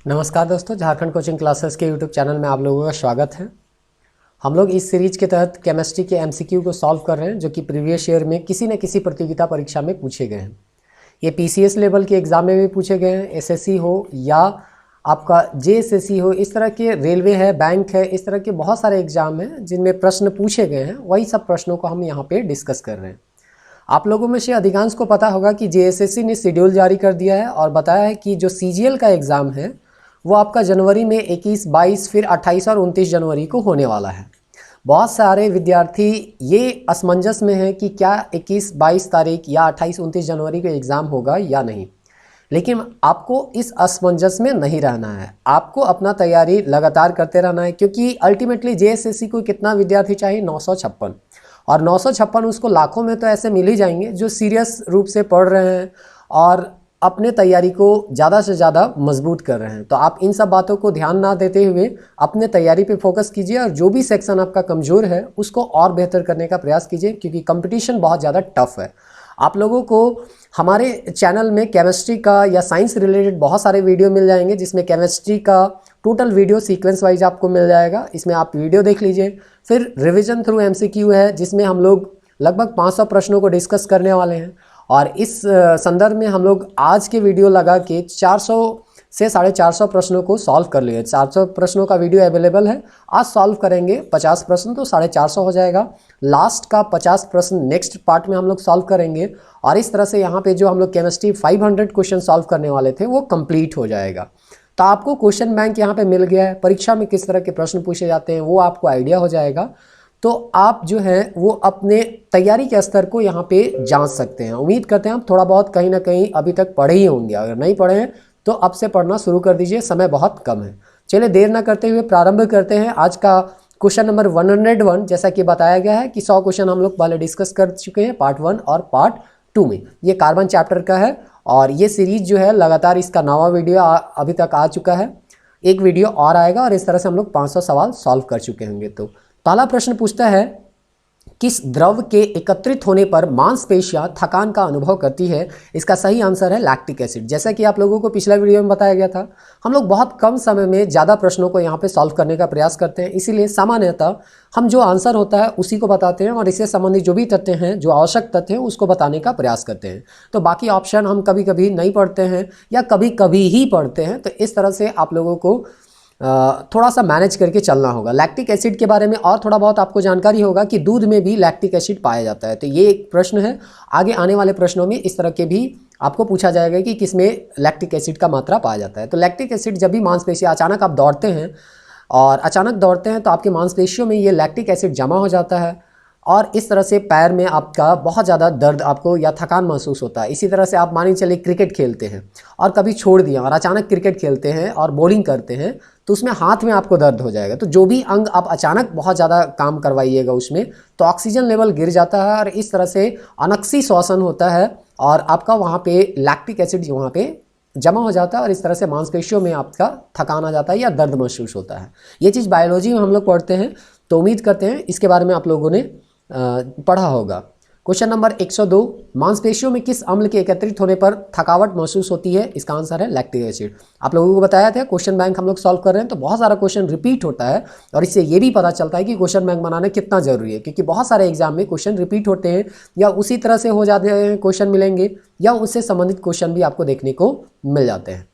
नमस्कार दोस्तों, Jharkhand coaching classes के यूट्यूब चैनल में आप लोगों का स्वागत है। हम लोग इस सीरीज के तहत केमिस्ट्री के एमसीक्यू को सॉल्व कर रहे हैं जो कि प्रीवियस ईयर में किसी न किसी प्रतियोगिता परीक्षा में पूछे गए हैं। ये पीसीएस लेवल के एग्ज़ाम में भी पूछे गए हैं, एसएससी हो या आपका जेएसएससी हो, इस तरह के रेलवे है, बैंक है, इस तरह के बहुत सारे एग्ज़ाम हैं जिनमें प्रश्न पूछे गए हैं। वही सब प्रश्नों को हम यहाँ पर डिस्कस कर रहे हैं। आप लोगों में से अधिकांश को पता होगा कि जेएसएससी ने शेड्यूल जारी कर दिया है और बताया है कि जो सीजीएल का एग्ज़ाम है वो आपका जनवरी में 21, 22, फिर 28 और 29 जनवरी को होने वाला है। बहुत सारे विद्यार्थी ये असमंजस में हैं कि क्या 21, 22 तारीख या 28, 29 जनवरी को एग्ज़ाम होगा या नहीं। लेकिन आपको इस असमंजस में नहीं रहना है, आपको अपना तैयारी लगातार करते रहना है, क्योंकि अल्टीमेटली जेएसएससी को कितना विद्यार्थी चाहिए? 956। और 956 उसको लाखों में तो ऐसे मिल ही जाएंगे जो सीरियस रूप से पढ़ रहे हैं और अपने तैयारी को ज़्यादा से ज़्यादा मजबूत कर रहे हैं। तो आप इन सब बातों को ध्यान ना देते हुए अपने तैयारी पे फोकस कीजिए और जो भी सेक्शन आपका कमज़ोर है उसको और बेहतर करने का प्रयास कीजिए, क्योंकि कंपटीशन बहुत ज़्यादा टफ है। आप लोगों को हमारे चैनल में केमिस्ट्री का या साइंस रिलेटेड बहुत सारे वीडियो मिल जाएंगे, जिसमें केमिस्ट्री का टोटल वीडियो सीक्वेंस वाइज आपको मिल जाएगा। इसमें आप वीडियो देख लीजिए। फिर रिवीजन थ्रू एमसीक्यू है, जिसमें हम लोग लगभग 500 प्रश्नों को डिस्कस करने वाले हैं। और इस संदर्भ में हम लोग आज के वीडियो लगा के 400 से 450 प्रश्नों को सॉल्व कर लिए। 400 प्रश्नों का वीडियो अवेलेबल है। आज सॉल्व करेंगे 50 प्रश्न, तो 450 हो जाएगा। लास्ट का 50 प्रश्न नेक्स्ट पार्ट में हम लोग सॉल्व करेंगे। और इस तरह से यहाँ पे जो हम लोग केमिस्ट्री 500 क्वेश्चन सॉल्व करने वाले थे वो कंप्लीट हो जाएगा। तो आपको क्वेश्चन बैंक यहाँ पे मिल गया है। परीक्षा में किस तरह के प्रश्न पूछे जाते हैं वो आपको आइडिया हो जाएगा। तो आप जो है वो अपने तैयारी के स्तर को यहाँ पे जांच सकते हैं। उम्मीद करते हैं आप थोड़ा बहुत कहीं ना कहीं अभी तक पढ़े ही होंगे। अगर नहीं पढ़े हैं तो अब से पढ़ना शुरू कर दीजिए, समय बहुत कम है। चलिए देर ना करते हुए प्रारंभ करते हैं आज का क्वेश्चन नंबर 101। जैसा कि बताया गया है कि 100 क्वेश्चन हम लोग पहले डिस्कस कर चुके हैं पार्ट 1 और पार्ट 2 में। ये कार्बन चैप्टर का है और ये सीरीज जो है लगातार इसका 9वां वीडियो अभी तक आ चुका है। एक वीडियो और आएगा और इस तरह से हम लोग 500 सवाल सॉल्व कर चुके होंगे। तो पहला प्रश्न पूछता है, किस द्रव के एकत्रित होने पर मांसपेशियां थकान का अनुभव करती है? इसका सही आंसर है लैक्टिक एसिड। जैसा कि आप लोगों को पिछला वीडियो में बताया गया था, हम लोग बहुत कम समय में ज़्यादा प्रश्नों को यहाँ पे सॉल्व करने का प्रयास करते हैं। इसीलिए सामान्यतः हम जो आंसर होता है उसी को बताते हैं और इससे संबंधित जो भी तथ्य हैं, जो आवश्यक तथ्य हैं, उसको बताने का प्रयास करते हैं। तो बाकी ऑप्शन हम कभी कभी नहीं पढ़ते हैं या कभी कभी ही पढ़ते हैं। तो इस तरह से आप लोगों को थोड़ा सा मैनेज करके चलना होगा। लैक्टिक एसिड के बारे में और थोड़ा बहुत आपको जानकारी होगा कि दूध में भी लैक्टिक एसिड पाया जाता है। तो ये एक प्रश्न है। आगे आने वाले प्रश्नों में इस तरह के भी आपको पूछा जाएगा कि किसमें लैक्टिक एसिड का मात्रा पाया जाता है। तो लैक्टिक एसिड जब भी मांसपेशियां अचानक आप दौड़ते हैं और अचानक दौड़ते हैं तो आपके मांसपेशियों में ये लैक्टिक एसिड जमा हो जाता है और इस तरह से पैर में आपका बहुत ज़्यादा दर्द आपको या थकान महसूस होता है। इसी तरह से आप मानिए चलिए क्रिकेट खेलते हैं और कभी छोड़ दिया और अचानक क्रिकेट खेलते हैं और बॉलिंग करते हैं तो उसमें हाथ में आपको दर्द हो जाएगा। तो जो भी अंग आप अचानक बहुत ज़्यादा काम करवाइएगा उसमें तो ऑक्सीजन लेवल गिर जाता है और इस तरह से अनक्सी श्वसन होता है और आपका वहाँ पे लैक्टिक एसिड वहाँ पे जमा हो जाता है और इस तरह से मांसपेशियों में आपका थकान आ जाता है या दर्द महसूस होता है। ये चीज़ बायोलॉजी में हम लोग पढ़ते हैं, तो उम्मीद करते हैं इसके बारे में आप लोगों ने पढ़ा होगा। क्वेश्चन नंबर 102, मांसपेशियों में किस अम्ल के एकत्रित होने पर थकावट महसूस होती है? इसका आंसर है लैक्टिक एसिड। आप लोगों को बताया था क्वेश्चन बैंक हम लोग सॉल्व कर रहे हैं तो बहुत सारा क्वेश्चन रिपीट होता है और इससे ये भी पता चलता है कि क्वेश्चन बैंक बनाना कितना जरूरी है, क्योंकि बहुत सारे एग्जाम में क्वेश्चन रिपीट होते हैं या उसी तरह से हो जाते हैं क्वेश्चन मिलेंगे या उससे संबंधित क्वेश्चन भी आपको देखने को मिल जाते हैं।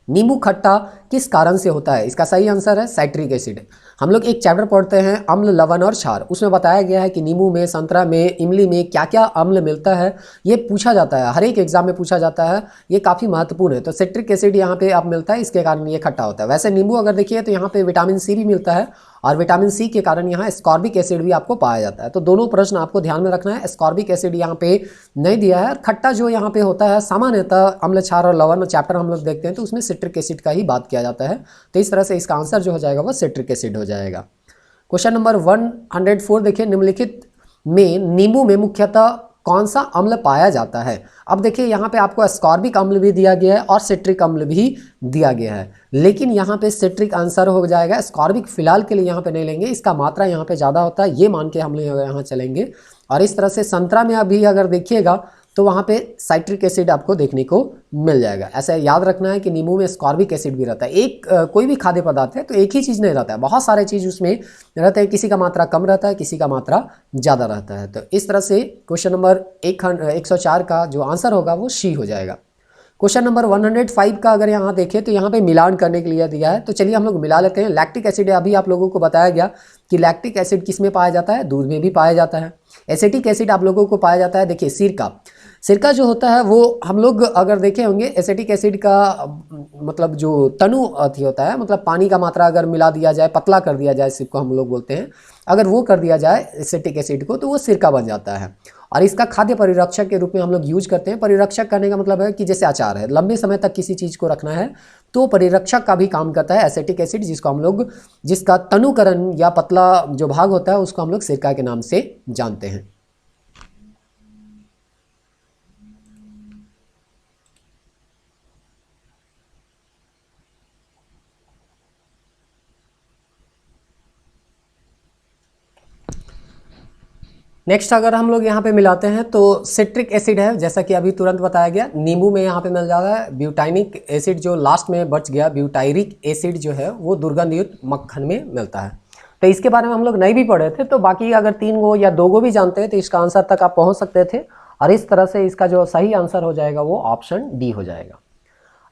नींबू खट्टा किस कारण से होता है? इसका सही आंसर है साइट्रिक एसिड। हम लोग एक चैप्टर पढ़ते हैं अम्ल, लवण और क्षार। उसमें बताया गया है कि नींबू में, संतरा में, इमली में क्या क्या अम्ल मिलता है, ये पूछा जाता है, हर एक एग्जाम में पूछा जाता है। ये काफ़ी महत्वपूर्ण है। तो साइट्रिक एसिड यहाँ पे आप मिलता है, इसके कारण ये खट्टा होता है। वैसे नींबू अगर देखिए तो यहाँ पे विटामिन सी भी मिलता है और विटामिन सी के कारण यहाँ एस्कॉर्बिक एसिड भी आपको पाया जाता है। तो दोनों प्रश्न आपको ध्यान में रखना है। एस्कॉर्बिक एसिड यहाँ पे नहीं दिया है। खट्टा जो यहाँ पे होता है सामान्यतः अम्ल, क्षार और लवण चैप्टर हम लोग देखते हैं तो उसमें सिट्रिक एसिड का ही बात किया जाता है। तो इस तरह से इसका आंसर जो हो जाएगा वो सिट्रिक एसिड हो जाएगा। क्वेश्चन नंबर 104 देखिए, निम्नलिखित में नींबू में मुख्यतः कौन सा अम्ल पाया जाता है? अब देखिए यहाँ पे आपको एस्कॉर्बिक अम्ल भी दिया गया है और सिट्रिक अम्ल भी दिया गया है, लेकिन यहाँ पे सिट्रिक आंसर हो जाएगा। एस्कॉर्बिक फिलहाल के लिए यहाँ पे नहीं लेंगे, इसका मात्रा यहाँ पे ज़्यादा होता है, ये मान के हम लोग यहाँ चलेंगे। और इस तरह से संतरा में अभी अगर देखिएगा तो वहाँ पे साइट्रिक एसिड आपको देखने को मिल जाएगा। ऐसा याद रखना है कि नींबू में एस्कॉर्बिक एसिड भी रहता है। कोई भी खाद्य पदार्थ है तो एक ही चीज़ नहीं रहता है, बहुत सारे चीज़ उसमें रहते हैं, किसी का मात्रा कम रहता है, किसी का मात्रा ज़्यादा रहता है। तो इस तरह से क्वेश्चन नंबर 104 का जो आंसर होगा वो सी हो जाएगा। क्वेश्चन नंबर 105 का अगर यहाँ देखें तो यहाँ पे मिलान करने के लिए दिया है, तो चलिए हम लोग मिला लेते हैं। लैक्टिक एसिड, अभी आप लोगों को बताया गया कि लैक्टिक एसिड किस में पाया जाता है, दूध में भी पाया जाता है। एसिटिक एसिड आप लोगों को पाया जाता है, देखिए सिरका जो होता है वो हम लोग अगर देखे होंगे, एसिटिक एसिड का मतलब जो तनु अथी होता है, मतलब पानी का मात्रा अगर मिला दिया जाए, पतला कर दिया जाए, सिर्फ को हम लोग बोलते हैं, अगर वो कर दिया जाए एसिटिक एसिड को तो वो सिरका बन जाता है। और इसका खाद्य परिरक्षक के रूप में हम लोग यूज करते हैं। परिरक्षक करने का मतलब है कि जैसे अचार है, लंबे समय तक किसी चीज़ को रखना है तो परिरक्षक का भी काम करता है एसिटिक एसिड, जिसको हम लोग, जिसका तनुकरण या पतला जो भाग होता है उसको हम लोग सिरका के नाम से जानते हैं। नेक्स्ट अगर हम लोग यहाँ पे मिलाते हैं तो सिट्रिक एसिड है, जैसा कि अभी तुरंत बताया गया, नींबू में यहाँ पे मिल जाता है। ब्यूटाइनिक एसिड जो लास्ट में बच गया, ब्यूटायरिक एसिड जो है वो दुर्गंधयुक्त मक्खन में मिलता है। तो इसके बारे में हम लोग नहीं भी पढ़े थे, तो बाकी अगर 3 गो या 2 गो भी जानते हैं तो इसका आंसर तक आप पहुँच सकते थे। और इस तरह से इसका जो सही आंसर हो जाएगा वो ऑप्शन डी हो जाएगा।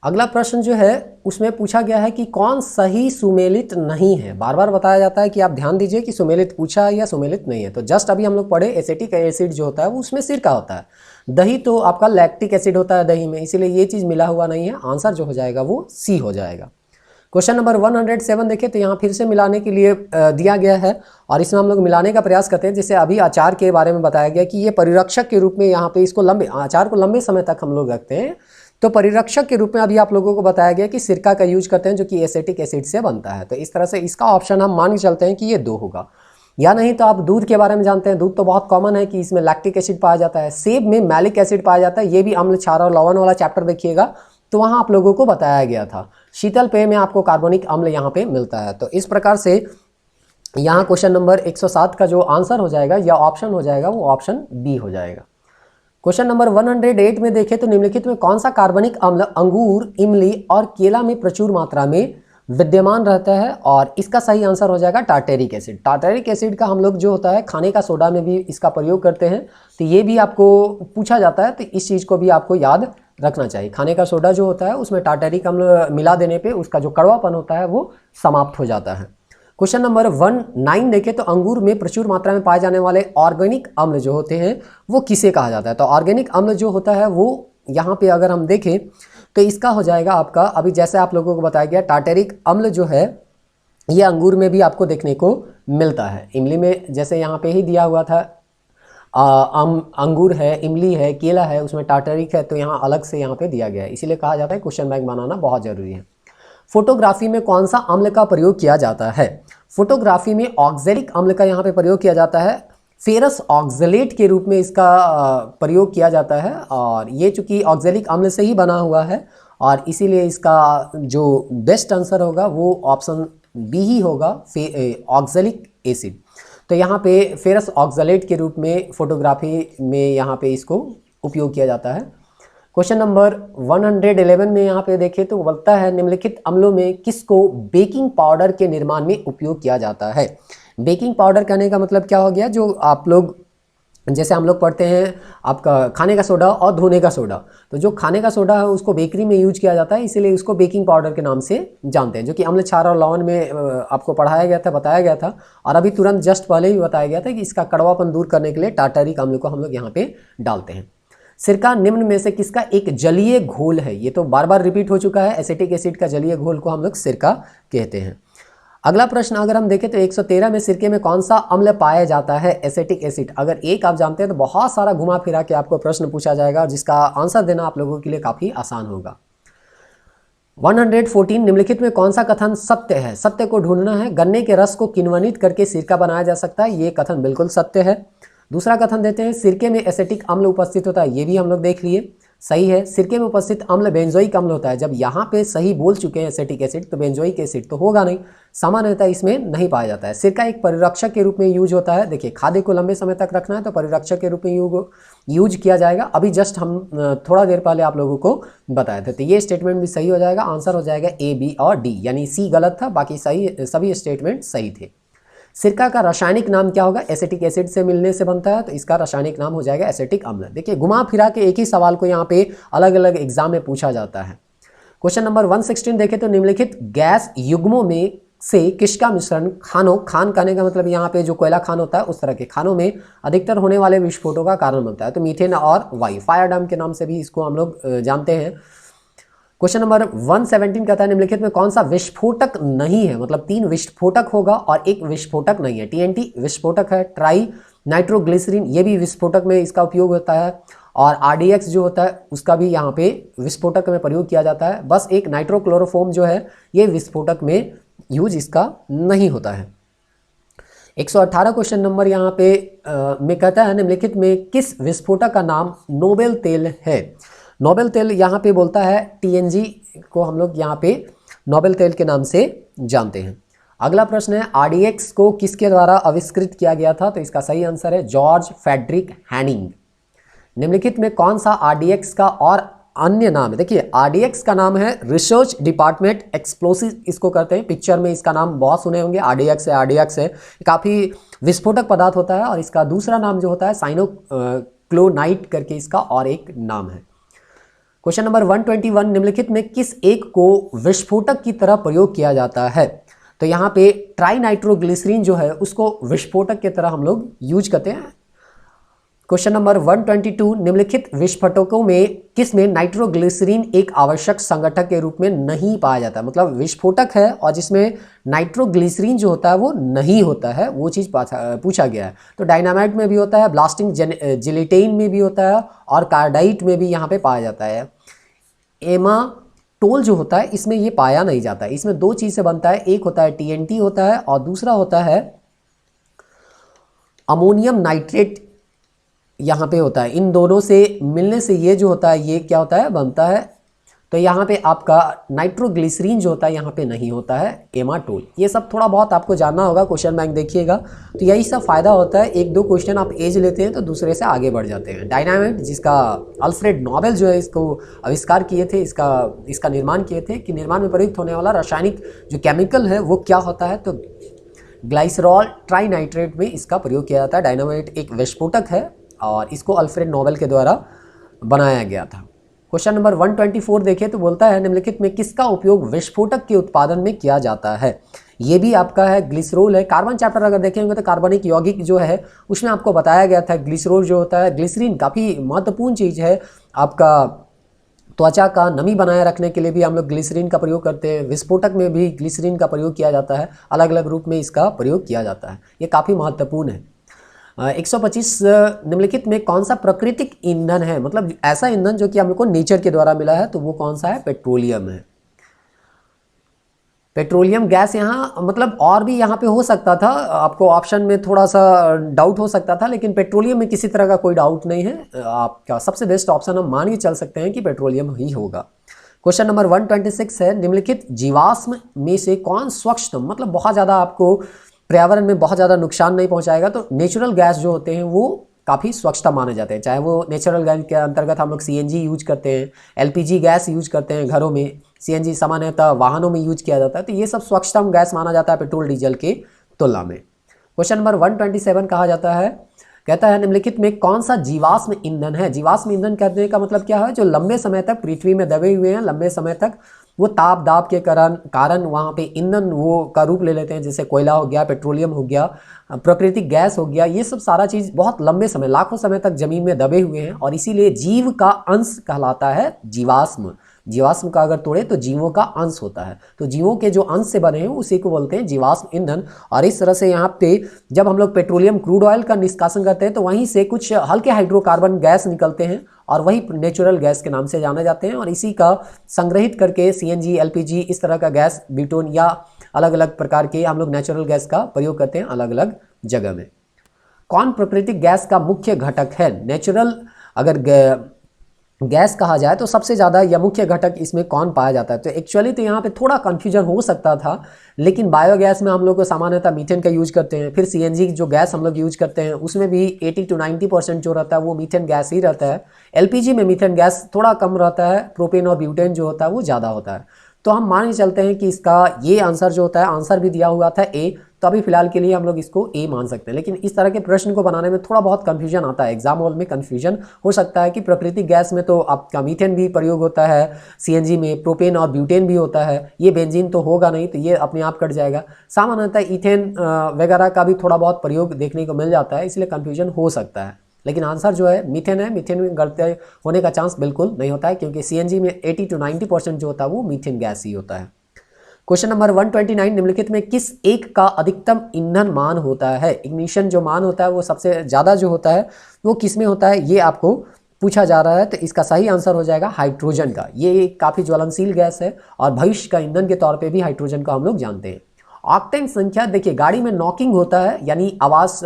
अगला प्रश्न जो है उसमें पूछा गया है कि कौन सही सुमेलित नहीं है। बार बार बताया जाता है कि आप ध्यान दीजिए कि सुमेलित पूछा है या सुमेलित नहीं है। तो जस्ट अभी हम लोग पढ़े एसिटिक एसिड जो होता है वो उसमें सिरका होता है, दही तो आपका लैक्टिक एसिड होता है दही में, इसीलिए ये चीज़ मिला हुआ नहीं है। आंसर जो हो जाएगा वो सी हो जाएगा। क्वेश्चन नंबर 107 देखें तो यहाँ फिर से मिलाने के लिए दिया गया है और इसमें हम लोग मिलाने का प्रयास करते हैं। जैसे अभी अचार के बारे में बताया गया कि ये परिरक्षक के रूप में यहाँ पे इसको अचार को लंबे समय तक हम लोग रखते हैं, तो परिरक्षक के रूप में अभी आप लोगों को बताया गया कि सिरका का यूज करते हैं जो कि एसिटिक एसिड से बनता है। तो इस तरह से इसका ऑप्शन हम मान के चलते हैं कि ये 2 होगा। या नहीं तो आप दूध के बारे में जानते हैं, दूध तो बहुत कॉमन है कि इसमें लैक्टिक एसिड पाया जाता है। सेब में मैलिक एसिड पाया जाता है, ये भी अम्ल क्षार और लवण वाला चैप्टर देखिएगा तो वहाँ आप लोगों को बताया गया था। शीतल पेय में आपको कार्बोनिक अम्ल यहाँ पे मिलता है। तो इस प्रकार से यहाँ क्वेश्चन नंबर 107 का जो आंसर हो जाएगा या ऑप्शन हो जाएगा वो ऑप्शन बी हो जाएगा। क्वेश्चन नंबर 108 में देखें तो निम्नलिखित में कौन सा कार्बनिक अम्ल अंगूर, इमली और केला में प्रचुर मात्रा में विद्यमान रहता है, और इसका सही आंसर हो जाएगा टार्टेरिक एसिड। टार्टेरिक एसिड का हम लोग जो होता है खाने का सोडा में भी इसका प्रयोग करते हैं, तो ये भी आपको पूछा जाता है, तो इस चीज़ को भी आपको याद रखना चाहिए। खाने का सोडा जो होता है उसमें टार्टेरिक अम्ल मिला देने पे उसका जो कड़वापन होता है वो समाप्त हो जाता है। क्वेश्चन नंबर 19 देखें तो अंगूर में प्रचुर मात्रा में पाए जाने वाले ऑर्गेनिक अम्ल जो होते हैं वो किसे कहा जाता है। तो ऑर्गेनिक अम्ल जो होता है वो यहाँ पे अगर हम देखें तो इसका हो जाएगा आपका, अभी जैसे आप लोगों को बताया गया, टार्टेरिक अम्ल जो है ये अंगूर में भी आपको देखने को मिलता है। इमली में जैसे यहाँ पे ही दिया हुआ था, अंगूर है, इमली है, केला है, उसमें टार्टेरिक है, तो यहाँ अलग से यहाँ पे दिया गया है, इसीलिए कहा जाता है क्वेश्चन बैंक बनाना बहुत ज़रूरी है। फोटोग्राफी में कौन सा अम्ल का प्रयोग किया जाता है। फोटोग्राफी में ऑक्जेलिक अम्ल का यहाँ पे प्रयोग किया जाता है, फेरस ऑक्जेलेट के रूप में इसका प्रयोग किया जाता है, और ये चूँकि ऑक्जेलिक अम्ल से ही बना हुआ है और इसीलिए इसका जो बेस्ट आंसर होगा वो ऑप्शन बी ही होगा, ऑक्जेलिक एसिड। तो यहाँ पे फेरस ऑक्जेलेट के रूप में फोटोग्राफी में यहाँ पे इसको उपयोग किया जाता है। क्वेश्चन नंबर 111 में यहाँ पे देखें तो बोलता है निम्नलिखित अम्लों में किसको बेकिंग पाउडर के निर्माण में उपयोग किया जाता है। बेकिंग पाउडर कहने का मतलब क्या हो गया, जो आप लोग जैसे हम लोग पढ़ते हैं आपका खाने का सोडा और धोने का सोडा, तो जो खाने का सोडा है उसको बेकरी में यूज किया जाता है, इसीलिए उसको बेकिंग पाउडर के नाम से जानते हैं, जो कि अम्ल क्षार और लवण में आपको पढ़ाया गया था, बताया गया था, और अभी तुरंत जस्ट पहले ही बताया गया था कि इसका कड़वापन दूर करने के लिए टार्टरिक अम्ल को हम लोग यहाँ पे डालते हैं। सिरका निम्न में से किसका एक जलीय घोल है, ये तो बार बार रिपीट हो चुका है, एसिटिक एसिड का जलीय घोल को हम लोग सिरका कहते हैं। अगला प्रश्न अगर हम देखें तो 113 में सिरके में कौन सा अम्ल पाया जाता है, एसिटिक एसिड। अगर एक आप जानते हैं तो बहुत सारा घुमा फिरा के आपको प्रश्न पूछा जाएगा जिसका आंसर देना आप लोगों के लिए काफ़ी आसान होगा। 114 निम्नलिखित में कौन सा कथन सत्य है। सत्य को ढूंढना है, गन्ने के रस को किण्वनित करके सिरका बनाया जा सकता है, ये कथन बिल्कुल सत्य है। दूसरा कथन देते हैं सिरके में एसिटिक अम्ल उपस्थित होता है, ये भी हम लोग देख लिए। सही है। सिरके में उपस्थित अम्ल बेंजोइक अम्ल होता है। जब यहाँ पे सही बोल चुके हैं एसिटिक एसिड, तो बेंजोइक एसिड तो होगा नहीं, सामान्यतः इसमें नहीं पाया जाता है। सिरका एक परिरक्षक के रूप में यूज होता है। देखिए, खाद्य को लंबे समय तक रखना है तो परिरक्षक के रूप में यूज किया जाएगा। अभी जस्ट हम थोड़ा देर पहले आप लोगों को बताए थे, तो ये स्टेटमेंट भी सही हो जाएगा। आंसर हो जाएगा ए, बी और डी, यानी सी गलत था, बाकी सभी स्टेटमेंट सही थे। सिरका का रासायनिक नाम क्या होगा? एसिटिक एसिड से मिलने से बनता है, तो इसका रासायनिक नाम हो जाएगा एसिटिक अम्ल। देखिए, घुमा फिरा के एक ही सवाल को यहाँ पे अलग अलग एग्जाम में पूछा जाता है। क्वेश्चन नंबर 116 देखें तो निम्नलिखित गैस युग्मों में से किसका मिश्रण खान कहने का मतलब यहाँ पे जो कोयला खान होता है उस तरह के खानों में अधिकतर होने वाले विस्फोटों का कारण बनता है? तो मीथेन और वायु, फायर डैम के नाम से भी इसको हम लोग जानते हैं। क्वेश्चन नंबर 117 कहता है निम्नलिखित में कौन सा विस्फोटक नहीं है? मतलब 3 विस्फोटक होगा और एक विस्फोटक नहीं है। टीएनटी विस्फोटक है, ट्राई नाइट्रोग्लिसरीन ये भी विस्फोटक में इसका उपयोग होता है, और आरडीएक्स जो होता है उसका भी यहाँ पे विस्फोटक में प्रयोग किया जाता है। बस एक नाइट्रोक्लोरोफोम जो है ये विस्फोटक में यूज इसका नहीं होता है। 118 क्वेश्चन नंबर यहाँ पे में कहता है निम्नलिखित में किस विस्फोटक का नाम नोबेल तेल है? नोबेल तेल यहाँ पे बोलता है टीएनजी को हम लोग यहाँ पे नोबेल तेल के नाम से जानते हैं। अगला प्रश्न है आरडीएक्स को किसके द्वारा आविष्कृत किया गया था? तो इसका सही आंसर है जॉर्ज फ्रेडरिक हैनिंग। निम्नलिखित में कौन सा आरडीएक्स का और अन्य नाम है? देखिए, आरडीएक्स का नाम है रिसर्च डिपार्टमेंट एक्सप्लोसिव, इसको करते हैं। पिक्चर में इसका नाम बहुत सुने होंगे, आरडीएक्स है, आरडीएक्स है, काफ़ी विस्फोटक पदार्थ होता है। और इसका दूसरा नाम जो होता है साइनोक्लोनाइट करके इसका और एक नाम है। क्वेश्चन नंबर 121 निम्नलिखित में किस एक को विस्फोटक की तरह प्रयोग किया जाता है? तो यहाँ पे ट्राइनाइट्रोग्लिसरीन जो है उसको विस्फोटक की तरह हम लोग यूज करते हैं। क्वेश्चन नंबर 122 निम्नलिखित विस्फोटकों में किस में नाइट्रोग्लिसरीन एक आवश्यक संगठक के रूप में नहीं पाया जाता? मतलब विस्फोटक है और जिसमें नाइट्रोग्लिसरीन जो होता है वो नहीं होता है, वो चीज़ पूछा गया है। तो डायनामाइट में भी होता है, ब्लास्टिंग जिलेटिन में भी होता है, और कार्डाइट में भी यहाँ पे पाया जाता है। एमाटोल जो होता है इसमें ये पाया नहीं जाता है। इसमें 2 चीज़ से बनता है, एक होता है टीएनटी होता है और दूसरा होता है अमोनियम नाइट्रेट यहाँ पे होता है। इन दोनों से मिलने से ये जो होता है ये क्या होता है, बनता है। तो यहाँ पे आपका नाइट्रोग्लिसरीन जो होता है यहाँ पे नहीं होता है, एमाटोल। ये सब थोड़ा बहुत आपको जानना होगा, क्वेश्चन बैंक देखिएगा। तो यही सब फायदा होता है, 1-2 क्वेश्चन आप एज लेते हैं तो दूसरे से आगे बढ़ जाते हैं। डायनामाइट जिसका अल्फ्रेड नोबेल जो है इसको आविष्कार किए थे, इसका निर्माण किए थे, कि निर्माण में प्रयुक्त होने वाला रासायनिक जो केमिकल है वो क्या होता है? तो ग्लाइसरॉल ट्राइनाइट्रेट में इसका प्रयोग किया जाता है। डायनामाइट एक विस्फोटक है और इसको अल्फ्रेड नोबेल के द्वारा बनाया गया था। क्वेश्चन नंबर 124 देखें तो बोलता है निम्नलिखित में किसका उपयोग विस्फोटक के उत्पादन में किया जाता है? ये भी आपका है ग्लिसरोल है। कार्बन चैप्टर अगर देखेंगे तो कार्बनिक यौगिक जो है उसमें आपको बताया गया था ग्लिसरोल जो होता है। ग्लिसरीन काफ़ी महत्वपूर्ण चीज़ है, आपका त्वचा का नमी बनाए रखने के लिए भी हम लोग ग्लिसरीन का प्रयोग करते हैं। विस्फोटक में भी ग्लिसरीन का प्रयोग किया जाता है, अलग अलग रूप में इसका प्रयोग किया जाता है। ये काफ़ी महत्वपूर्ण है। 125 निम्नलिखित में कौन सा प्राकृतिक ईंधन है? मतलब ऐसा ईंधन जो कि हम लोग को नेचर के द्वारा मिला है, तो वो कौन सा है? पेट्रोलियम है। पेट्रोलियम गैस यहाँ मतलब और भी यहाँ पे हो सकता था, आपको ऑप्शन में थोड़ा सा डाउट हो सकता था, लेकिन पेट्रोलियम में किसी तरह का कोई डाउट नहीं है। आपका सबसे बेस्ट ऑप्शन हम मान के चल सकते हैं कि पेट्रोलियम ही होगा। क्वेश्चन नंबर 126 है निम्नलिखित जीवाश्म में से कौन स्वच्छ मतलब बहुत ज़्यादा आपको पर्यावरण में बहुत ज़्यादा नुकसान नहीं पहुंचाएगा? तो नेचुरल गैस जो होते हैं वो काफ़ी स्वच्छता माने जाते हैं। चाहे वो नेचुरल गैस के अंतर्गत हम लोग सीएनजी यूज करते हैं, एलपीजी गैस यूज करते हैं घरों में, सीएनजी सामान्यतः वाहनों में यूज किया जाता है। तो ये सब स्वच्छतम गैस माना जाता है पेट्रोल डीजल के तुलना में। क्वेश्चन नंबर 127 कहा जाता है, कहता है निम्नलिखित में कौन सा जीवाश्म ईंधन है? जीवाश्म ईंधन कहने का मतलब क्या है? जो लंबे समय तक पृथ्वी में दबे हुए हैं, लंबे समय तक वो ताप दाब के कारण वहाँ पे ईंधन वो का रूप ले लेते हैं, जैसे कोयला हो गया, पेट्रोलियम हो गया, प्राकृतिक गैस हो गया। ये सब सारा चीज़ बहुत लंबे समय, लाखों समय तक जमीन में दबे हुए हैं और इसीलिए जीव का अंश कहलाता है जीवाश्म। जीवाश्म का अगर तोड़े तो जीवों का अंश होता है, तो जीवों के जो अंश से बने हैं उसी को बोलते हैं जीवाश्म ईंधन। और इस तरह से यहाँ पे जब हम लोग पेट्रोलियम क्रूड ऑयल का निष्कासन करते हैं तो वहीं से कुछ हल्के हाइड्रोकार्बन गैस निकलते हैं और वही नेचुरल गैस के नाम से जाने जाते हैं, और इसी का संग्रहित करके सीएनजी, एलपीजी इस तरह का गैस, ब्यूटेन या अलग अलग प्रकार के हम लोग नेचुरल गैस का प्रयोग करते हैं अलग अलग जगह में। कौन प्राकृतिक गैस का मुख्य घटक है? नेचुरल अगर गैस कहा जाए तो सबसे ज़्यादा या मुख्य घटक इसमें कौन पाया जाता है? तो एक्चुअली तो यहाँ पे थोड़ा कन्फ्यूजन हो सकता था, लेकिन बायोगैस में हम लोग को सामान्यतः मीथेन का यूज करते हैं। फिर सीएनजी जो गैस हम लोग यूज करते हैं उसमें भी 80 to 90% जो रहता है वो मीथेन गैस ही रहता है। एलपीजी में मीथेन गैस थोड़ा कम रहता है, प्रोपेन और ब्यूटेन जो होता है वो ज़्यादा होता है। तो हम मान के चलते हैं कि इसका ये आंसर जो होता है, आंसर भी दिया हुआ था ए, तो अभी फिलहाल के लिए हम लोग इसको ए मान सकते हैं। लेकिन इस तरह के प्रश्न को बनाने में थोड़ा बहुत कंफ्यूजन आता है, एग्जाम हॉल में कंफ्यूजन हो सकता है कि प्राकृतिक गैस में तो आपका मीथेन भी प्रयोग होता है, सीएनजी में प्रोपेन और ब्यूटेन भी होता है, ये बेंजीन तो होगा नहीं, तो ये अपने आप कट जाएगा। सामान्यतः इथेन वगैरह का भी थोड़ा बहुत प्रयोग देखने को मिल जाता है, इसलिए कंफ्यूजन हो सकता है। लेकिन आंसर जो है मीथेन है। मीथेन में गलती होने का चांस बिल्कुल नहीं होता है, क्योंकि सीएनजी में 80 to 90% जो होता है वो मीथेन गैस ही होता है। क्वेश्चन नंबर 129, निम्नलिखित में किस एक का अधिकतम ईंधन मान होता है? इग्निशन जो मान होता है वो सबसे ज़्यादा जो होता है वो किस में होता है, ये आपको पूछा जा रहा है। तो इसका सही आंसर हो जाएगा हाइड्रोजन का। ये काफ़ी ज्वलनशील गैस है और भविष्य का ईंधन के तौर पे भी हाइड्रोजन को हम लोग जानते हैं। ऑक्टेन संख्या, देखिए गाड़ी में नॉकिंग होता है, यानी आवाज़,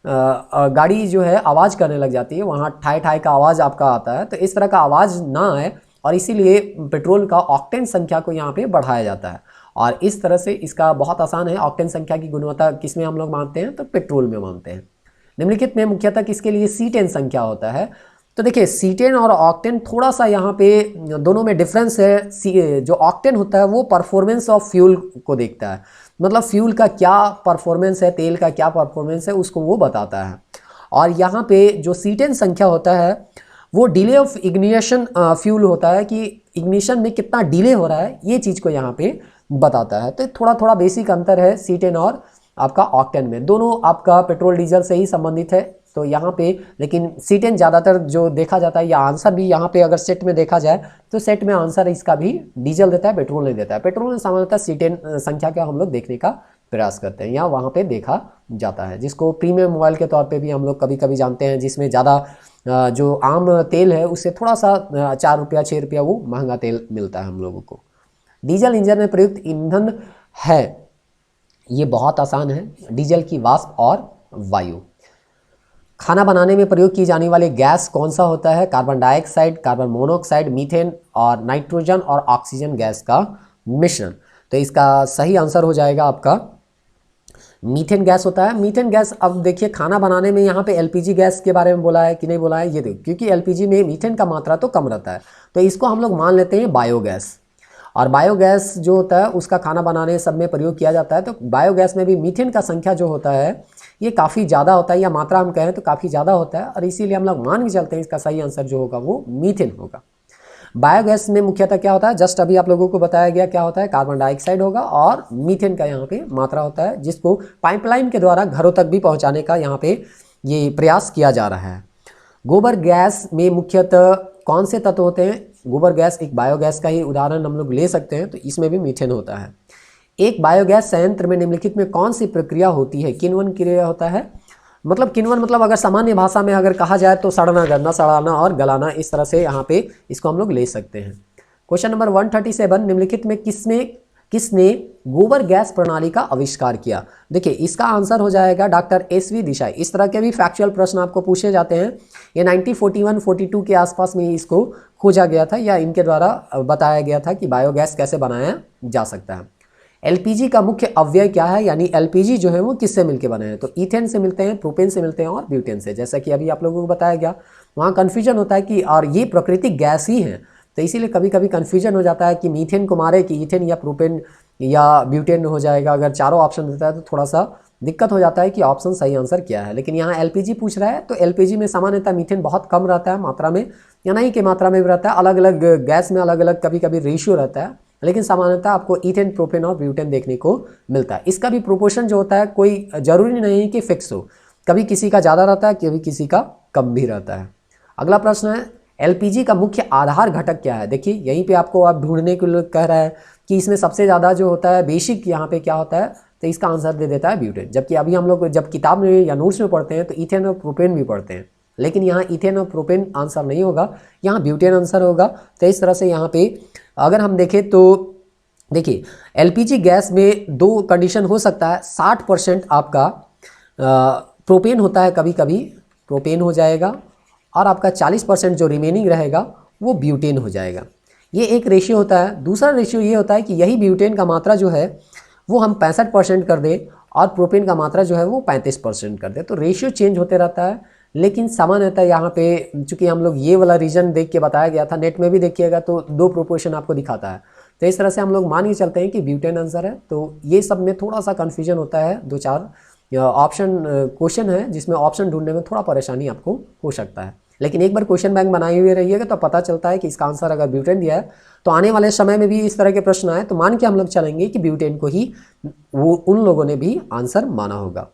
गाड़ी जो है आवाज़ करने लग जाती है, वहाँ ठाई ठाई का आवाज़ आपका आता है। तो इस तरह का आवाज़ ना आए और इसीलिए पेट्रोल का ऑक्टेन संख्या को यहाँ पे बढ़ाया जाता है। और इस तरह से इसका बहुत आसान है। ऑक्टेन संख्या की गुणवत्ता किस में हम लोग मानते हैं? तो पेट्रोल में मानते हैं। निम्नलिखित में मुख्यतः किसके लिए C10 संख्या होता है? तो देखिए C10 और ऑक्टेन थोड़ा सा यहाँ पे दोनों में डिफरेंस है। जो ऑक्टेन होता है वो परफॉर्मेंस ऑफ फ्यूल को देखता है, मतलब फ्यूल का क्या परफॉर्मेंस है, तेल का क्या परफॉर्मेंस है, उसको वो बताता है। और यहाँ पे जो C10 संख्या होता है वो डिले ऑफ इग्निशन फ्यूल होता है, कि इग्निशन में कितना डिले हो रहा है, ये चीज़ को यहाँ पे बताता है। तो थोड़ा थोड़ा बेसिक अंतर है C10 और आपका ऑक्टेन में। दोनों आपका पेट्रोल डीजल से ही संबंधित है, तो यहाँ पे लेकिन C10 ज़्यादातर जो देखा जाता है, या आंसर भी यहाँ पे अगर सेट में देखा जाए तो सेट में आंसर इसका भी डीजल देता है, पेट्रोल नहीं देता है। पेट्रोल में सामान्यतः C10 संख्या का हम लोग देखने का प्रयास करते हैं, या वहाँ पे देखा जाता है, जिसको प्रीमियम ऑयल के तौर पे भी हम लोग कभी कभी जानते हैं, जिसमें ज़्यादा जो आम तेल है उससे थोड़ा सा 4 रुपया 6 रुपया वो महंगा तेल मिलता है हम लोगों को। डीजल इंजन में प्रयुक्त ईंधन है, ये बहुत आसान है, डीजल की वाष्प और वायु। खाना बनाने में प्रयोग की जाने वाली गैस कौन सा होता है? Carbon dioxide, carbon monoxide, methane और नाइट्रोजन और ऑक्सीजन गैस का मिश्रण। तो इसका सही आंसर हो जाएगा आपका मीथेन गैस होता है। मीथेन गैस, अब देखिए खाना बनाने में यहाँ पे एलपीजी गैस के बारे में बोला है कि नहीं बोला है, ये देखो, क्योंकि एलपीजी में मीथेन का मात्रा तो कम रहता है, तो इसको हम लोग मान लेते हैं बायोगैस। और बायोगैस जो होता है उसका खाना बनाने सब में प्रयोग किया जाता है। तो बायोगैस में भी मीथेन का संख्या जो होता है ये काफ़ी ज़्यादा होता है, या मात्रा हम कहें तो काफ़ी ज़्यादा होता है, और इसीलिए हम लोग मान के चलते हैं इसका सही आंसर जो होगा वो मीथेन होगा। बायोगैस में मुख्यतः क्या होता है, जस्ट अभी आप लोगों को बताया गया क्या होता है, कार्बन डाइऑक्साइड होगा और मीथेन का यहाँ पे मात्रा होता है, जिसको पाइपलाइन के द्वारा घरों तक भी पहुँचाने का यहाँ पे ये प्रयास किया जा रहा है। गोबर गैस में मुख्यतः कौन से तत्व होते हैं? गोबर गैस एक बायोगैस का ही उदाहरण हम लोग ले सकते हैं, तो इसमें भी मीथेन होता है। एक बायोगैस संयंत्र में निम्नलिखित में कौन सी प्रक्रिया होती है? किण्वन क्रिया होता है। मतलब किण्वन मतलब अगर सामान्य भाषा में अगर कहा जाए तो सड़ना, गलना, सड़ाना और गलाना, इस तरह से यहाँ पे इसको हम लोग ले सकते हैं। क्वेश्चन नंबर 137, निम्नलिखित में किसने गोबर गैस प्रणाली का आविष्कार किया? देखिए इसका आंसर हो जाएगा डॉक्टर SV देसाई। इस तरह के भी फैक्चुअल प्रश्न आपको पूछे जाते हैं। ये 1941-42 के आसपास में इसको खोजा गया था, या इनके द्वारा बताया गया था कि बायोगैस कैसे बनाया जा सकता है। एलपीजी का मुख्य अवयव क्या है? यानी एलपीजी जो है वो किससे मिलकर बने हैं? तो ईथेन से मिलते हैं, प्रोपेन से मिलते हैं और ब्यूटेन से, जैसा कि अभी आप लोगों को बताया गया। वहाँ कन्फ्यूजन होता है कि और ये प्राकृतिक गैस ही है, तो इसीलिए कभी कभी कन्फ्यूजन हो जाता है कि मीथेन को मारे कि ईथेन या प्रोपेन या ब्यूटेन हो जाएगा। अगर चारों ऑप्शन देता है तो थोड़ा सा दिक्कत हो जाता है कि ऑप्शन सही आंसर क्या है। लेकिन यहाँ एलपीजी पूछ रहा है, तो एलपीजी में सामान्यतः मीथेन बहुत कम रहता है मात्रा में, या नहीं कि मात्रा में भी रहता है, अलग अलग गैस में अलग अलग कभी कभी रेशियो रहता है, लेकिन सामान्यतः आपको ईथेन, प्रोपेन और ब्यूटेन देखने को मिलता है। इसका भी प्रोपोर्शन जो होता है कोई जरूरी नहीं कि फिक्स हो, कभी किसी का ज़्यादा रहता है, कभी किसी का कम भी रहता है। अगला प्रश्न है, एलपीजी का मुख्य आधार घटक क्या है? देखिए यहीं पे आपको आप ढूंढने के लिए कह रहा है कि इसमें सबसे ज़्यादा जो होता है बेसिक यहाँ पे क्या होता है, तो इसका आंसर दे देता है ब्यूटेन। जबकि अभी हम लोग जब किताब में या नोट्स में पढ़ते हैं तो ईथेन और प्रोपेन भी पढ़ते हैं, लेकिन यहाँ ईथेन और प्रोपेन आंसर नहीं होगा, यहाँ ब्यूटेन आंसर होगा। तो इस तरह से यहाँ पे अगर हम देखें तो देखिए एलपीजी गैस में दो कंडीशन हो सकता है। 60% आपका प्रोपेन होता है, कभी कभी प्रोपेन हो जाएगा, और आपका 40% जो रिमेनिंग रहेगा वो ब्यूटेन हो जाएगा। ये एक रेशियो होता है। दूसरा रेशियो ये होता है कि यही ब्यूटेन का मात्रा जो है वो हम 65% कर दें और प्रोपेन का मात्रा जो है वो 35% कर दें, तो रेशियो चेंज होते रहता है। लेकिन सामान्यतः यहाँ पे चूंकि हम लोग ये वाला रीजन देख के बताया गया था, नेट में भी देखिएगा तो 2 प्रोपोर्शन आपको दिखाता है, तो इस तरह से हम लोग मान के चलते हैं कि ब्यूटेन आंसर है। तो ये सब में थोड़ा सा कन्फ्यूजन होता है, 2-4 ऑप्शन क्वेश्चन है जिसमें ऑप्शन ढूंढने में थोड़ा परेशानी आपको हो सकता है, लेकिन एक बार क्वेश्चन बैंक बनाए हुए रहिएगा तो पता चलता है कि इसका आंसर अगर ब्यूटेन दिया है तो आने वाले समय में भी इस तरह के प्रश्न आए तो मान के हम लोग चलेंगे कि ब्यूटेन को ही वो उन लोगों ने भी आंसर माना होगा।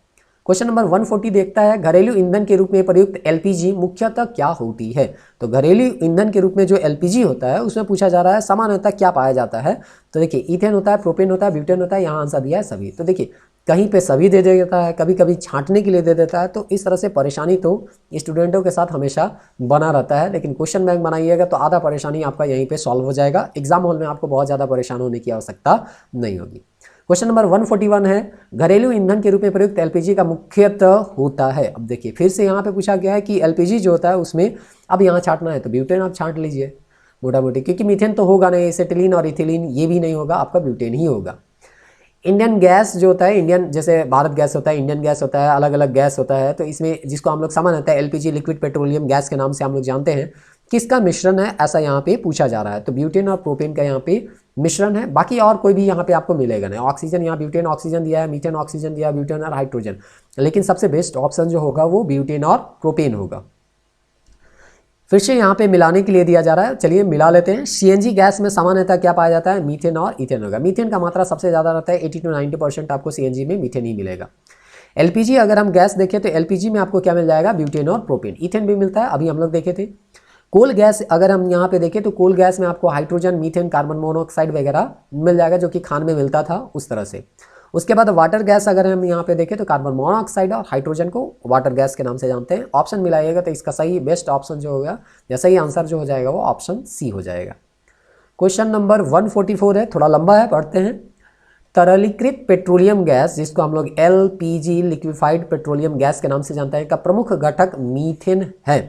क्वेश्चन नंबर 140 देखता है घरेलू ईंधन के रूप में प्रयुक्त एलपीजी मुख्यतः क्या होती है। तो घरेलू ईंधन के रूप में जो एलपीजी होता है उसमें पूछा जा रहा है सामान्यतः क्या पाया जाता है। तो देखिए इथेन होता है, प्रोपेन होता है, ब्यूटेन होता है, यहाँ आंसर दिया है सभी। तो देखिए कहीं पे सभी दे देता है, कभी कभी छांटने के लिए दे देता है, तो इस तरह से परेशानी तो स्टूडेंटों के साथ हमेशा बना रहता है। लेकिन क्वेश्चन बैंक बनाइएगा तो आधा परेशानी आपका यहीं पे सॉल्व हो जाएगा, एग्जाम हॉल में आपको बहुत ज़्यादा परेशान होने की आवश्यकता नहीं होगी। क्वेश्चन नंबर 141 है घरेलू ईंधन के रूप में प्रयुक्त एलपीजी का मुख्यतः होता है। अब देखिए फिर से यहाँ पे पूछा गया है कि एलपीजी जो होता है उसमें अब यहाँ छांटना है तो ब्यूटेन आप छांट लीजिए मोटा मोटी, क्योंकि मीथेन तो होगा नहीं, एसिटिलीन और इथिलीन ये भी नहीं होगा, आपका ब्यूटेन ही होगा। इंडियन गैस जो होता है, इंडियन जैसे भारत गैस होता है, इंडियन गैस होता है, अलग अलग गैस होता है, तो इसमें जिसको हम लोग सामान्यतः एलपीजी लिक्विड पेट्रोलियम गैस के नाम से हम लोग जानते हैं, किसका मिश्रण है ऐसा यहाँ पे पूछा जा रहा है। तो ब्यूटेन और प्रोपेन का यहाँ पे मिश्रण है, बाकी और कोई भी यहाँ पे आपको मिलेगा नहीं। ऑक्सीजन यहाँ ब्यूटेन ऑक्सीजन दिया है, मीथेन ऑक्सीजन दिया है, ब्यूटेन और हाइड्रोजन, लेकिन सबसे बेस्ट ऑप्शन जो होगा वो ब्यूटेन और प्रोपेन होगा। फिर से यहाँ पे मिलाने के लिए दिया जा रहा है, चलिए मिला लेते हैं। सीएनजी गैस में सामान्यतः क्या पाया जाता है, मीथेन और इथेन होगा। मीथेन का मात्रा सबसे ज़्यादा रहता है, 80 to 90% आपको सीएनजी में मीथेन ही मिलेगा। एलपीजी अगर हम गैस देखें तो एलपीजी में आपको क्या मिल जाएगा, ब्यूटेन और प्रोपेन। इथेन भी मिलता है, अभी हम लोग देखे थे। कोल गैस अगर हम यहाँ पे देखें तो कोल गैस में आपको हाइड्रोजन, मीथेन, कार्बन मोनोऑक्साइड वगैरह मिल जाएगा जो कि खान में मिलता था उस तरह से। उसके बाद वाटर गैस अगर हम यहाँ पे देखें तो कार्बन मोनोऑक्साइड और हाइड्रोजन को वाटर गैस के नाम से जानते हैं। ऑप्शन मिलाइएगा तो इसका सही बेस्ट ऑप्शन जो होगा या सही आंसर जो हो जाएगा वो ऑप्शन सी हो जाएगा। क्वेश्चन नंबर 144 है, थोड़ा लंबा है, पढ़ते हैं। तरलीकृत पेट्रोलियम गैस जिसको हम लोग एलपीजी लिक्विफाइड पेट्रोलियम गैस के नाम से जानते हैं का प्रमुख घटक मीथेन है,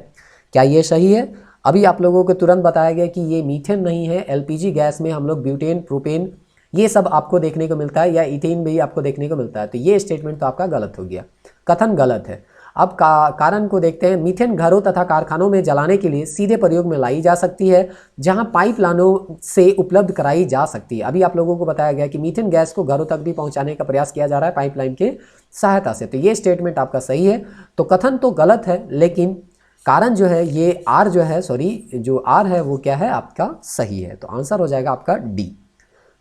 क्या ये सही है? अभी आप लोगों को तुरंत बताया गया कि ये मीथेन नहीं है। एलपीजी गैस में हम लोग ब्यूटेन, प्रोपेन ये सब आपको देखने को मिलता है, या इथेन भी आपको देखने को मिलता है, तो ये स्टेटमेंट तो आपका गलत हो गया, कथन गलत है। अब कारण को देखते हैं। मीथेन घरों तथा कारखानों में जलाने के लिए सीधे प्रयोग में लाई जा सकती है, जहां पाइप लाइनों से उपलब्ध कराई जा सकती है। अभी आप लोगों को बताया गया कि मीथेन गैस को घरों तक भी पहुंचाने का प्रयास किया जा रहा है पाइपलाइन के सहायता से, तो ये स्टेटमेंट आपका सही है। तो कथन तो गलत है, लेकिन कारण जो है ये आर जो है, जो आर है वो क्या है आपका सही है, तो आंसर हो जाएगा आपका डी।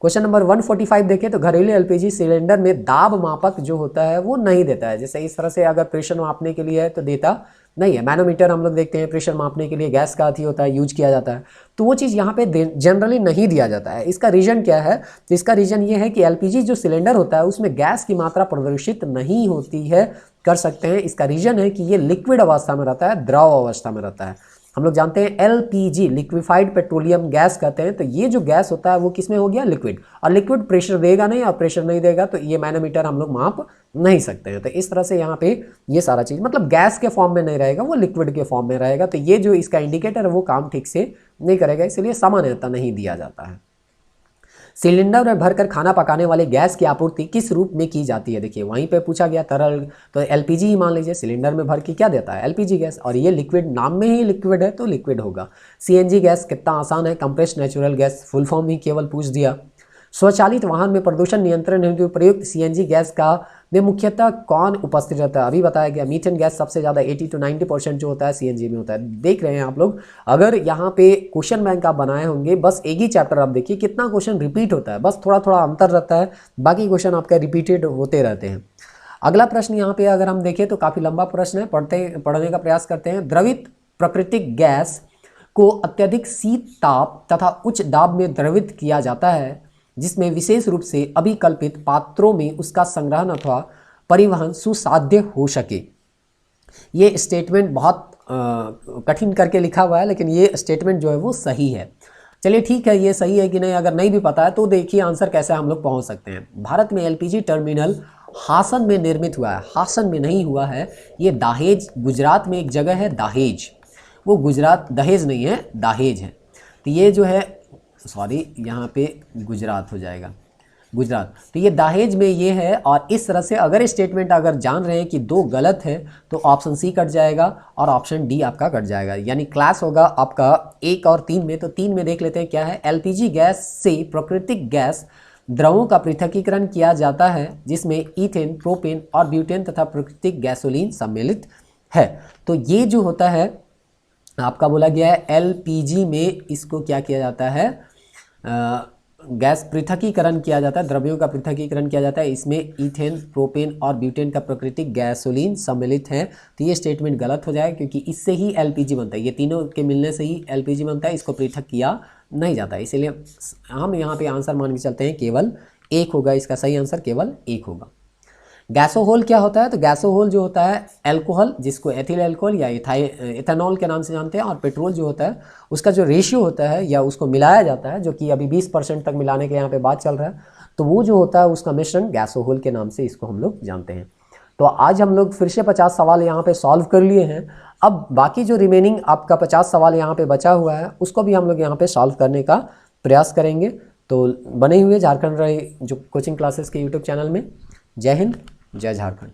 क्वेश्चन नंबर 145 देखें तो घरेलू एलपीजी सिलेंडर में दाब मापक जो होता है वो नहीं देता है। जैसे इस तरह से अगर प्रेशर मापने के लिए है तो देता नहीं है। मैनोमीटर हम लोग देखते हैं, प्रेशर मापने के लिए गैस का अथी होता है, यूज किया जाता है, तो वो चीज़ यहाँ पे जनरली नहीं दिया जाता है। इसका रीजन क्या है? तो इसका रीजन ये है कि एलपीजी जो सिलेंडर होता है उसमें गैस की मात्रा प्रदर्शित नहीं होती है, कर सकते हैं। इसका रीजन है कि ये लिक्विड अवस्था में रहता है, द्रव अवस्था में रहता है। हम लोग जानते हैं एलपीजी लिक्विफाइड पेट्रोलियम गैस कहते हैं, तो ये जो गैस होता है वो किसमें हो गया, लिक्विड, और लिक्विड प्रेशर देगा नहीं, और प्रेशर नहीं देगा तो ये मैनोमीटर हम लोग माप नहीं सकते हैं। तो इस तरह से यहाँ पे ये सारा चीज़ मतलब गैस के फॉर्म में नहीं रहेगा, वो लिक्विड के फॉर्म में रहेगा, तो ये जो इसका इंडिकेटर है वो काम ठीक से नहीं करेगा, इसलिए सामान्यता नहीं दिया जाता है। सिलेंडर में भरकर खाना पकाने वाले गैस की आपूर्ति किस रूप में की जाती है? देखिए वहीं पे पूछा गया तरल, तो एलपीजी ही मान लीजिए, सिलेंडर में भर के क्या देता है, एलपीजी गैस, और ये लिक्विड, नाम में ही लिक्विड है तो लिक्विड होगा। सीएनजी गैस कितना आसान है, compressed natural gas, full form ही केवल पूछ दिया। स्वचालित वाहन में प्रदूषण नियंत्रण हेतु प्रयुक्त सीएनजी गैस का में मुख्यतः कौन उपस्थित रहता है? अभी बताया गया मीथेन गैस सबसे ज़्यादा 80 to 90% जो होता है सीएनजी में होता है। देख रहे हैं आप लोग, अगर यहाँ पे क्वेश्चन बैंक आप बनाए होंगे, बस एक ही चैप्टर आप देखिए कितना क्वेश्चन रिपीट होता है, बस थोड़ा थोड़ा अंतर रहता है, बाकी क्वेश्चन आपका रिपीटेड होते रहते हैं। अगला प्रश्न यहाँ पे अगर हम देखें तो काफ़ी लंबा प्रश्न है, पढ़ने का प्रयास करते हैं। द्रवित प्राकृतिक गैस को अत्यधिक शीत ताप तथा उच्च दाब में द्रवित किया जाता है, जिसमें विशेष रूप से अभिकल्पित पात्रों में उसका संग्रहण अथवा परिवहन सुसाध्य हो सके। ये स्टेटमेंट बहुत कठिन करके लिखा हुआ है, लेकिन ये स्टेटमेंट जो है वो सही है। चलिए ठीक है, ये सही है कि नहीं, अगर नहीं भी पता है तो देखिए आंसर कैसे हम लोग पहुंच सकते हैं। भारत में एलपीजी टर्मिनल हासन में निर्मित हुआ है, हासन में नहीं हुआ है, ये दाहेज गुजरात में एक जगह है दाहेज, वो गुजरात दहेज नहीं है, दाहेज है। तो ये जो है सॉरी यहाँ पे गुजरात हो जाएगा, गुजरात। तो ये दहेज में ये है। और इस तरह से अगर स्टेटमेंट अगर जान रहे हैं कि 2 गलत है तो ऑप्शन सी कट जाएगा और ऑप्शन डी आपका कट जाएगा। यानी क्लास होगा आपका 1 और 3 में। तो 3 में देख लेते हैं क्या है। एलपीजी गैस से प्राकृतिक गैस द्रवों का पृथकीकरण किया जाता है जिसमें ईथेन, प्रोपेन और ब्यूटेन तथा प्राकृतिक गैसोलीन सम्मिलित है। तो ये जो होता है आपका बोला गया है एलपीजी में इसको क्या किया जाता है, गैस पृथकीकरण किया जाता है, द्रव्यों का पृथकीकरण किया जाता है। इसमें ईथेन, प्रोपेन और ब्यूटेन का प्राकृतिक गैसोलीन सम्मिलित है। तो ये स्टेटमेंट गलत हो जाएगा क्योंकि इससे ही एलपीजी बनता है। ये तीनों के मिलने से ही एलपीजी बनता है, इसको पृथक किया नहीं जाता। इसीलिए हम यहाँ पे आंसर मान के चलते हैं केवल 1 होगा। इसका सही आंसर केवल 1 होगा। गैसोहोल क्या होता है? तो गैसोहोल जो होता है अल्कोहल, जिसको एथिल अल्कोहल या इथेनॉल के नाम से जानते हैं, और पेट्रोल जो होता है उसका जो रेशियो होता है या उसको मिलाया जाता है, जो कि अभी 20% तक मिलाने के यहाँ पे बात चल रहा है, तो वो जो होता है उसका मिश्रण गैसोहोल के नाम से इसको हम लोग जानते हैं। तो आज हम लोग फिर से 50 सवाल यहाँ पे सॉल्व कर लिए हैं। अब बाकी जो रिमेनिंग आपका 50 सवाल यहाँ पे बचा हुआ है उसको भी हम लोग यहाँ पे सॉल्व करने का प्रयास करेंगे। तो बने हुए झारखंड रहे जो कोचिंग क्लासेस के यूट्यूब चैनल में। जय हिंद, जय झारखंड।